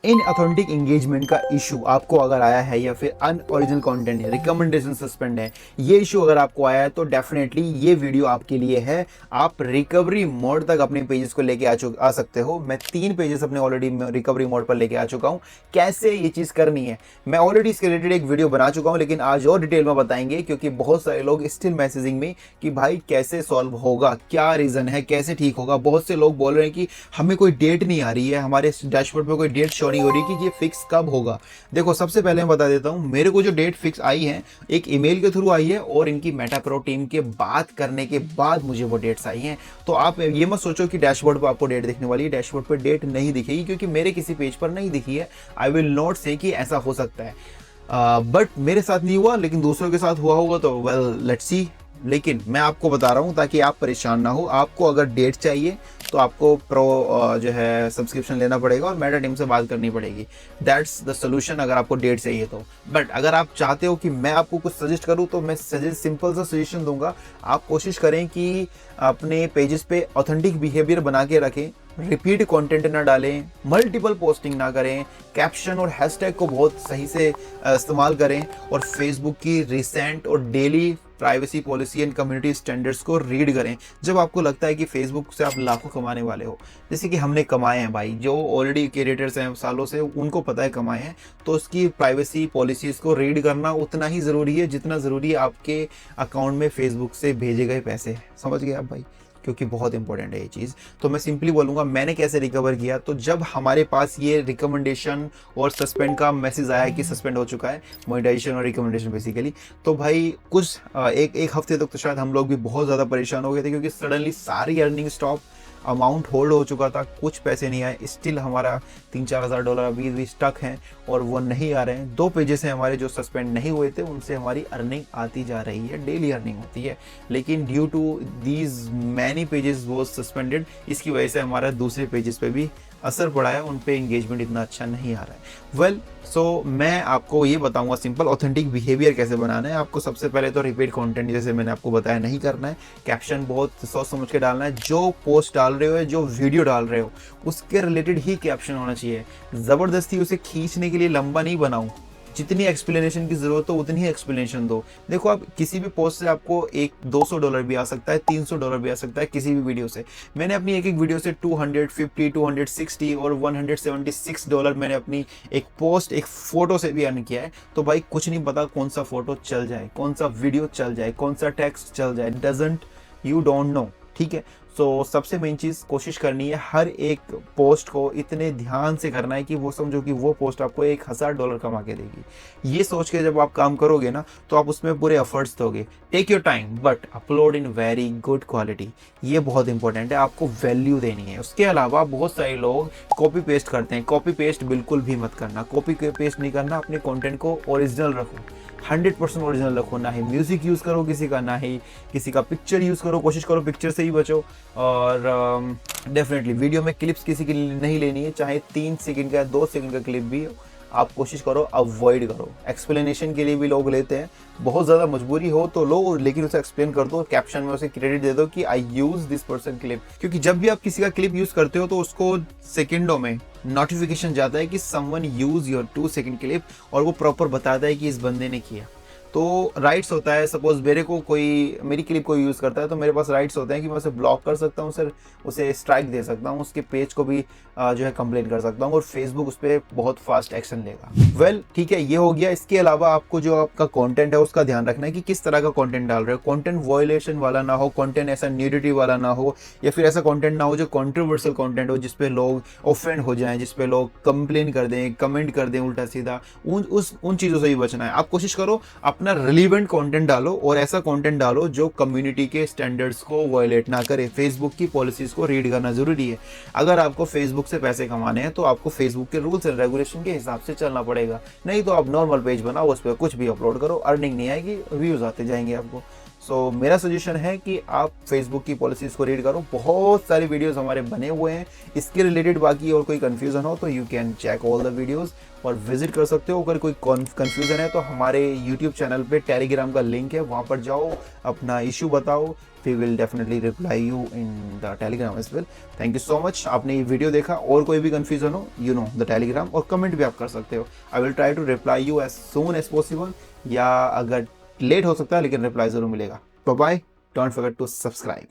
Inauthentic engagement का issue आपको अगर आया है या फिर अनओरिजिनल कंटेंट है, रिकमेंडेशन सस्पेंड है, ये इशू अगर आपको आया है तो डेफिनेटली ये वीडियो आपके लिए है। आप रिकवरी मोड तक अपने पेजेस को लेके आ सकते हो। मैं 3 पेजेस अपने ऑलरेडी रिकवरी मोड पर लेके आ चुका हूँ। कैसे ये चीज़ करनी है मैं ऑलरेडी इसके रिलेटेड एक वीडियो बना चुका हूँ, लेकिन आज और डिटेल में बताएंगे क्योंकि बहुत सारे लोग स्टिल मैसेजिंग में कि भाई कैसे सॉल्व होगा, क्या रीज़न है, कैसे ठीक होगा। बहुत से लोग बोल रहे हैं कि हमें कोई डेट नहीं आ रही है, हमारे डैशबोर्ड पर कोई डेट शो नहीं हो रही कि ये फिक्स कब होगा। देखो सबसे पहले मैं बता देता हूँ, मेरे को जो डेट फिक्स आई है एक ईमेल के थ्रू आई है और इनकी मेटा प्रो टीम के बात करने के बाद मुझे वो डेट्स आई हैं। तो आप ये मत सोचो कि डैशबोर्ड पर आपको डेट दिखने वाली है, डैशबोर्ड पर डेट नहीं दिखेगी क्योंकि मेरे किसी पेज पर नहीं दिखी है। आई विल नॉट से कि ऐसा हो सकता है, बट मेरे साथ नहीं हुआ, लेकिन दूसरों के साथ हुआ होगा तो वेल लेट्स सी। लेकिन मैं आपको बता रहा हूँ ताकि आप परेशान ना हो। आपको अगर डेट चाहिए तो आपको प्रो जो है सब्सक्रिप्शन लेना पड़ेगा और मेटा टीम से बात करनी पड़ेगी। दैट्स द सोल्यूशन अगर आपको डेट चाहिए तो। बट अगर आप चाहते हो कि मैं आपको कुछ सजेस्ट करूँ तो मैं सिंपल सा सजेशन दूंगा। आप कोशिश करें कि अपने पेजेस पे ऑथेंटिक बिहेवियर बना के रखें, रिपीट कंटेंट ना डालें, मल्टीपल पोस्टिंग ना करें, कैप्शन और हैशटैग को बहुत सही से इस्तेमाल करें और फेसबुक की रिसेंट और daily privacy policy and community standards को रीड करें। जब आपको लगता है कि फेसबुक से आप लाखों कमाने वाले हो, जैसे कि हमने कमाए हैं भाई, जो ऑलरेडी क्रिएटर्स हैं सालों से उनको पता है कमाए हैं, तो उसकी प्राइवेसी पॉलिसीज़ को रीड करना उतना ही ज़रूरी है जितना ज़रूरी है आपके अकाउंट में फेसबुक से भेजे गए पैसे। समझ गए आप भाई, क्योंकि बहुत इंपॉर्टेंट है ये चीज़। तो मैं सिंपली बोलूँगा मैंने कैसे रिकवर किया। तो जब हमारे पास ये रिकमेंडेशन और सस्पेंड का मैसेज आया कि सस्पेंड हो चुका है मोनेटाइजेशन और रिकमेंडेशन बेसिकली, तो भाई कुछ एक हफ्ते तक तो शायद हम लोग भी बहुत ज़्यादा परेशान हो गए थे क्योंकि सडनली सारी अर्निंग स्टॉप, अमाउंट होल्ड हो चुका था, कुछ पैसे नहीं आए। स्टिल हमारा 3-4 हज़ार डॉलर अभी भी स्टक हैं और वो नहीं आ रहे हैं। 2 पेजेस हैं हमारे जो सस्पेंड नहीं हुए थे, उनसे हमारी अर्निंग आती जा रही है, डेली अर्निंग होती है। लेकिन due to these many pages वो सस्पेंडेड, इसकी वजह से हमारा दूसरे पेजेस पे भी असर पड़ा है, उन पे एंगेजमेंट इतना अच्छा नहीं आ रहा है। वेल सो मैं आपको ये बताऊंगा सिंपल ऑथेंटिक बिहेवियर कैसे बनाना है। आपको सबसे पहले तो रिपीट कंटेंट जैसे मैंने आपको बताया नहीं करना है। कैप्शन बहुत सोच समझ के डालना है। जो पोस्ट डाल रहे हो, जो वीडियो डाल रहे हो, उसके रिलेटेड ही कैप्शन होना चाहिए। ज़बरदस्ती उसे खींचने के लिए लंबा नहीं बनाऊं। जितनी एक्सप्लेनेशन की जरूरत हो उतनी ही एक्सप्लेनेशन दो। देखो आप किसी भी पोस्ट से आपको $200 भी आ सकता है, $300 भी आ सकता है किसी भी वीडियो से। मैंने अपनी एक वीडियो से 250, 260 और $176 मैंने अपनी एक पोस्ट, एक फोटो से भी अर्न किया है। तो भाई कुछ नहीं पता कौन सा फोटो चल जाए, कौन सा वीडियो चल जाए, कौन सा टेक्स्ट चल जाए, यू डोंट नो। ठीक है, सो सबसे मेन चीज़ कोशिश करनी है हर एक पोस्ट को इतने ध्यान से करना है कि वो समझो कि वो पोस्ट आपको $1000 कमा के देगी। ये सोच के जब आप काम करोगे ना तो आप उसमें पूरे एफर्ट्स दोगे। Take your time but upload in very good quality. ये बहुत इंपॉर्टेंट है, आपको वैल्यू देनी है। उसके अलावा बहुत सारे लोग कॉपी पेस्ट करते हैं। कॉपी पेस्ट बिल्कुल भी मत करना, कॉपी पेस्ट नहीं करना। अपने कॉन्टेंट को ओरिजिनल रखो, 100% ओरिजिनल रखो। ना ही म्यूजिक यूज़ करो किसी का, ना ही किसी का पिक्चर यूज़ करो। कोशिश करो पिक्चर से ही बचो। और डेफिनेटली वीडियो में क्लिप्स किसी की नहीं लेनी है, चाहे 3 सेकंड का या 2 सेकंड का क्लिप भी आप कोशिश करो अवॉइड करो। एक्सप्लेनेशन के लिए भी लोग लेते हैं, बहुत ज़्यादा मजबूरी हो तो लो, लेकिन उसे एक्सप्लेन कर दो। कैप्शन में उसे क्रेडिट दे दो कि आई यूज़ दिस पर्सन क्लिप। क्योंकि जब भी आप किसी का क्लिप यूज़ करते हो तो उसको सेकेंडों में नोटिफिकेशन जाता है कि someone use your 2 second clip, और वो प्रॉपर बताता है कि इस बंदे ने किया। तो राइट्स होता है, सपोज मेरे को मेरी क्लिप को यूज़ करता है तो मेरे पास राइट्स होते हैं कि मैं उसे ब्लॉक कर सकता हूँ, सर उसे स्ट्राइक दे सकता हूँ, उसके पेज को भी जो है कंप्लेन कर सकता हूँ और फेसबुक उस पर बहुत फास्ट एक्शन लेगा। वेल ठीक है, ये हो गया। इसके अलावा आपको जो आपका कंटेंट है उसका ध्यान रखना है कि किस तरह का कंटेंट डाल रहे हो। कंटेंट वायलेशन वाला ना हो, कंटेंट ऐसा न्यूडिटी वाला ना हो, या फिर ऐसा कंटेंट ना हो जो कंट्रोवर्शियल कंटेंट हो, जिसपे लोग ऑफेंड हो जाएं, जिसपे लोग कंप्लेन कर दें, कमेंट कर दें उल्टा सीधा। उन चीज़ों से ही बचना है। आप कोशिश करो अपना रिलीवेंट कंटेंट डालो और ऐसा कंटेंट डालो जो कम्युनिटी के स्टैंडर्ड्स को वायलेट ना करे। फेसबुक की पॉलिसीज को रीड करना जरूरी है। अगर आपको फेसबुक से पैसे कमाने हैं तो आपको फेसबुक के रूल्स एंड रेगुलेशन के हिसाब से चलना पड़ेगा। नहीं तो आप नॉर्मल पेज बनाओ, उस पर कुछ भी अपलोड करो, अर्निंग नहीं आएगी, व्यूज आते जाएंगे आपको। सो मेरा सजेशन है कि आप फेसबुक की पॉलिसीज़ को रीड करो, बहुत सारे वीडियोस हमारे बने हुए हैं इसके रिलेटेड। बाकी और कोई कन्फ्यूज़न हो तो you can check all the videos और विजिट कर सकते हो। अगर कोई कन्फ्यूज़न है तो हमारे यूट्यूब चैनल पे टेलीग्राम का लिंक है, वहाँ पर जाओ, अपना इशू बताओ, we will definitely reply you in the Telegram as well. Thank you so much, आपने ये वीडियो देखा। और कोई भी कन्फ्यूज़न हो, यू नो द टेलीग्राम, और कमेंट भी आप कर सकते हो। I will try to reply you as soon as possible, या अगर लेट हो सकता है लेकिन रिप्लाई ज़रूर मिलेगा। Bye bye, don't forget to subscribe.